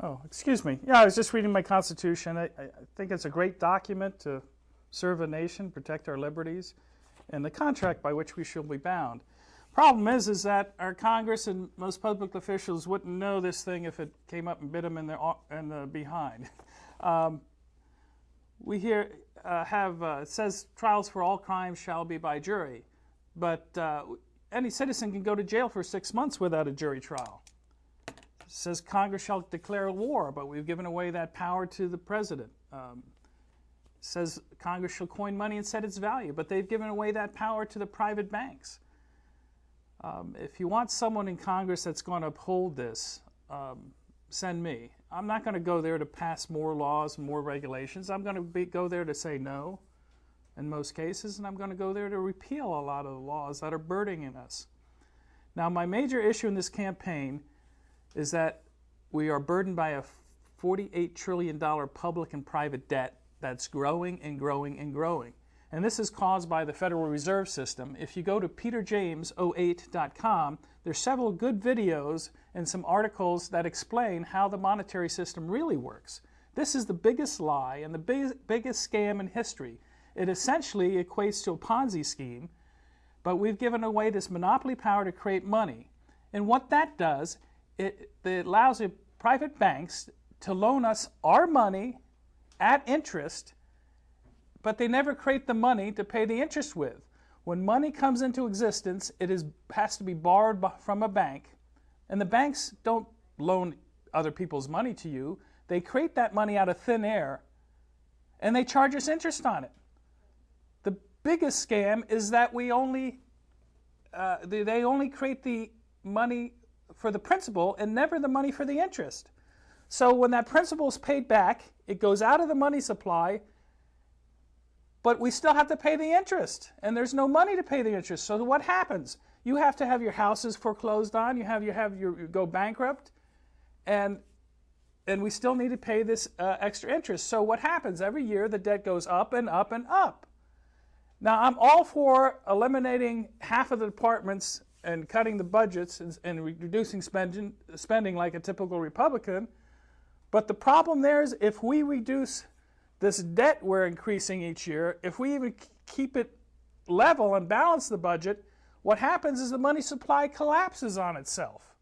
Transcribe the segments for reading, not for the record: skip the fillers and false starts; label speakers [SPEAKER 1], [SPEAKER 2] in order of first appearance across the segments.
[SPEAKER 1] Oh, excuse me. Yeah, I was just reading my Constitution. I think it's a great document to serve a nation, protect our liberties, and the contract by which we shall be bound. Problem is that our Congress and most public officials wouldn't know this thing if it came up and bit them in the behind. We here it says trials for all crimes shall be by jury, but any citizen can go to jail for 6 months without a jury trial. It says Congress shall declare war, but we've given away that power to the president. It says Congress shall coin money and set its value, but they've given away that power to the private banks. If you want someone in Congress that's going to uphold this, send me. I'm not going to go there to pass more laws and more regulations. I'm going to go there to say no in most cases, and I'm going to go there to repeal a lot of the laws that are burdening us. Now, my major issue in this campaign is that we are burdened by a $48 trillion public and private debt that's growing and growing and growing. And this is caused by the Federal Reserve System. If you go to peterjames08.com, there's several good videos and some articles that explain how the monetary system really works. This is the biggest lie and the biggest scam in history. It essentially equates to a Ponzi scheme, but we've given away this monopoly power to create money. And what that does, it allows the private banks to loan us our money at interest, but they never create the money to pay the interest with. When money comes into existence, it has to be borrowed from a bank, and the banks don't loan other people's money to you. They create that money out of thin air, and they charge us interest on it. The biggest scam is that they only create the money for the principal and never the money for the interest. So when that principal is paid back, it goes out of the money supply, but we still have to pay the interest, and there's no money to pay the interest. So what happens? You have to have your houses foreclosed on, you go bankrupt, and we still need to pay this extra interest. So what happens? Every year the debt goes up and up and up. Now, I'm all for eliminating half of the departments and cutting the budgets and reducing spending like a typical Republican, but the problem there is if we reduce this debt we're increasing each year, if we even keep it level and balance the budget, what happens is the money supply collapses on itself.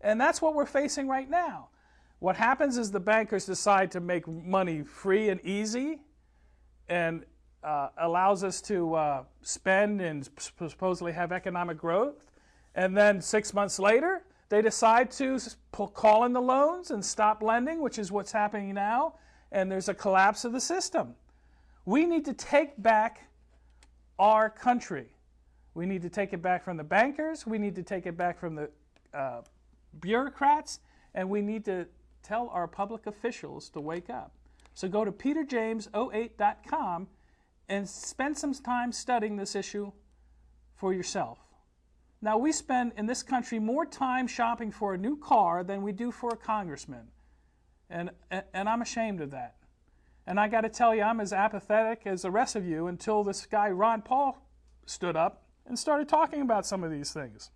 [SPEAKER 1] And that's what we're facing right now. What happens is the bankers decide to make money free and easy and allows us to spend and supposedly have economic growth. And then 6 months later, they decide to call in the loans and stop lending, which is what's happening now. And there's a collapse of the system. We need to take back our country. We need to take it back from the bankers. We need to take it back from the bureaucrats. And we need to tell our public officials to wake up. So go to peterjames08.com and spend some time studying this issue for yourself. Now, we spend in this country more time shopping for a new car than we do for a congressman. And I'm ashamed of that. And I got to tell you, I'm as apathetic as the rest of you until this guy Ron Paul stood up and started talking about some of these things.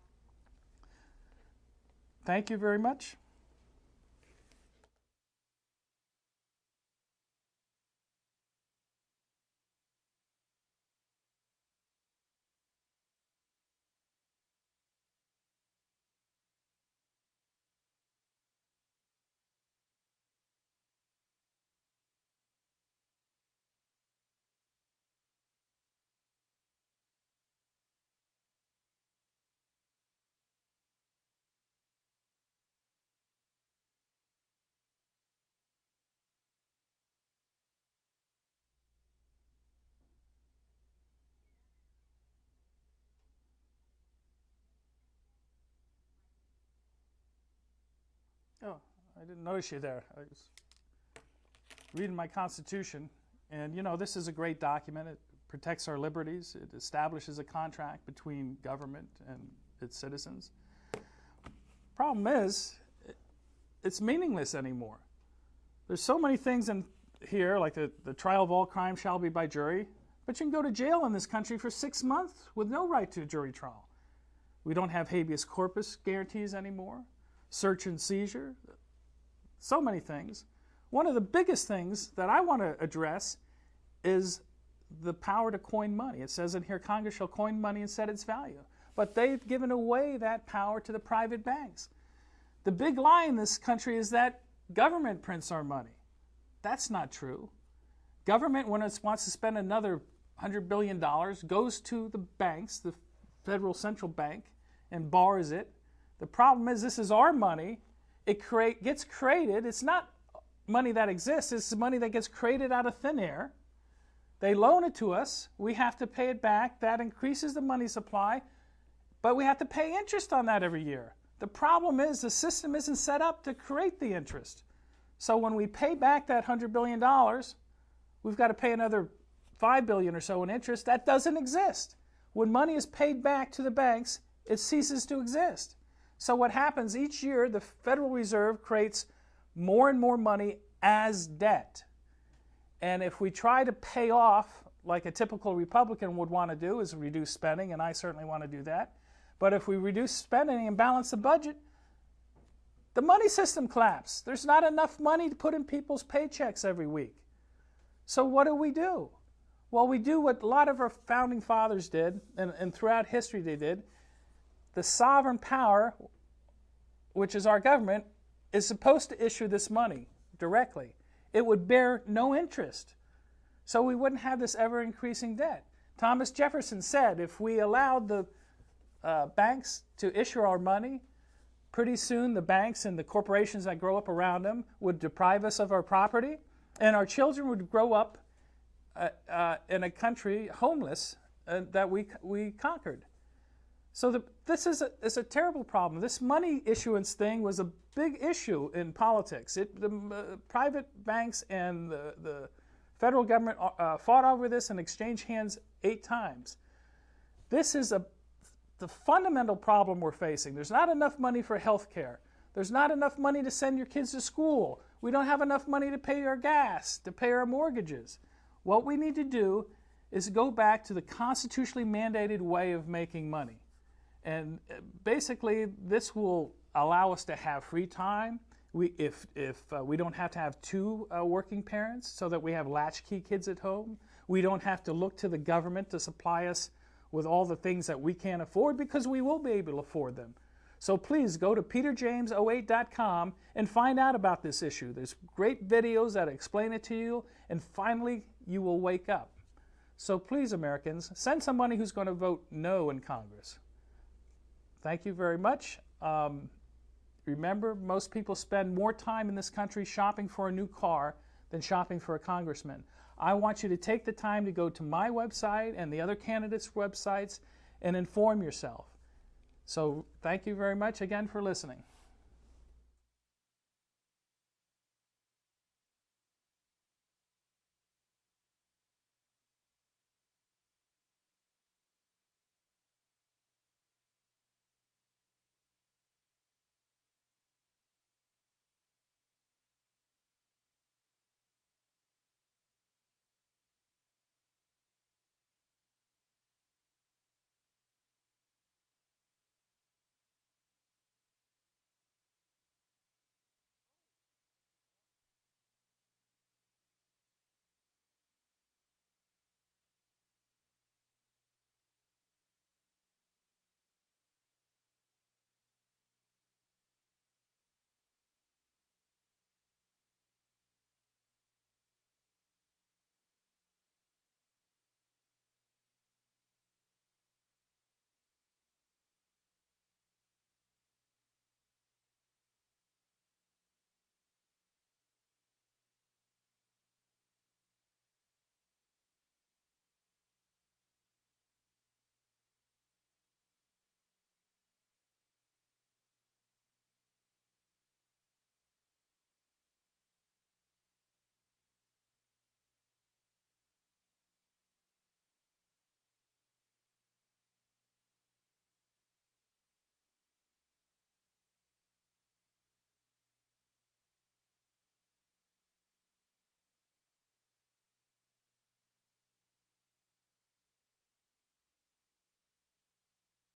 [SPEAKER 1] Thank you very much. Oh, I didn't notice you there. I was reading my Constitution, and you know, this is a great document. It protects our liberties. It establishes a contract between government and its citizens. Problem is, it's meaningless anymore. There's so many things in here, like the trial of all crimes shall be by jury, but you can go to jail in this country for 6 months with no right to a jury trial. We don't have habeas corpus guarantees anymore. Search and seizure. so many things. One of the biggest things that I want to address is the power to coin money. It says in here, Congress shall coin money and set its value. But they've given away that power to the private banks. The big lie in this country is that government prints our money. That's not true. Government, when it wants to spend another $100 billion, goes to the banks, the Federal Central Bank, and borrows it. The problem is this is our money. It gets created. It's not money that exists. It's money that gets created out of thin air. They loan it to us. We have to pay it back. That increases the money supply, but we have to pay interest on that every year. The problem is the system isn't set up to create the interest. So when we pay back that $100 billion, we've got to pay another $5 billion or so in interest. That doesn't exist. When money is paid back to the banks, it ceases to exist. So what happens each year, the Federal Reserve creates more and more money as debt. And if we try to pay off, like a typical Republican would want to do, is reduce spending, and I certainly want to do that. But if we reduce spending and balance the budget, the money system collapses. There's not enough money to put in people's paychecks every week. So what do? Well, we do what a lot of our founding fathers did, and throughout history they did. The sovereign power, which is our government, is supposed to issue this money directly. It would bear no interest. So we wouldn't have this ever-increasing debt. Thomas Jefferson said if we allowed the banks to issue our money, pretty soon the banks and the corporations that grow up around them would deprive us of our property, and our children would grow up in a country homeless that we conquered. So this is a terrible problem. This money issuance thing was a big issue in politics. The private banks and the federal government fought over this and exchanged hands 8 times. This is the fundamental problem we're facing. There's not enough money for health care. There's not enough money to send your kids to school. We don't have enough money to pay our gas, to pay our mortgages. What we need to do is go back to the constitutionally mandated way of making money. And basically, this will allow us to have free time. If we don't have to have 2 working parents so that we have latchkey kids at home. We don't have to look to the government to supply us with all the things that we can't afford, because we will be able to afford them. So please go to peterjames08.com and find out about this issue. There's great videos that explain it to you, and finally you will wake up. So please, Americans, send somebody who's going to vote no in Congress. Thank you very much. Remember, most people spend more time in this country shopping for a new car than shopping for a congressman. I want you to take the time to go to my website and the other candidates' websites and inform yourself. So thank you very much again for listening.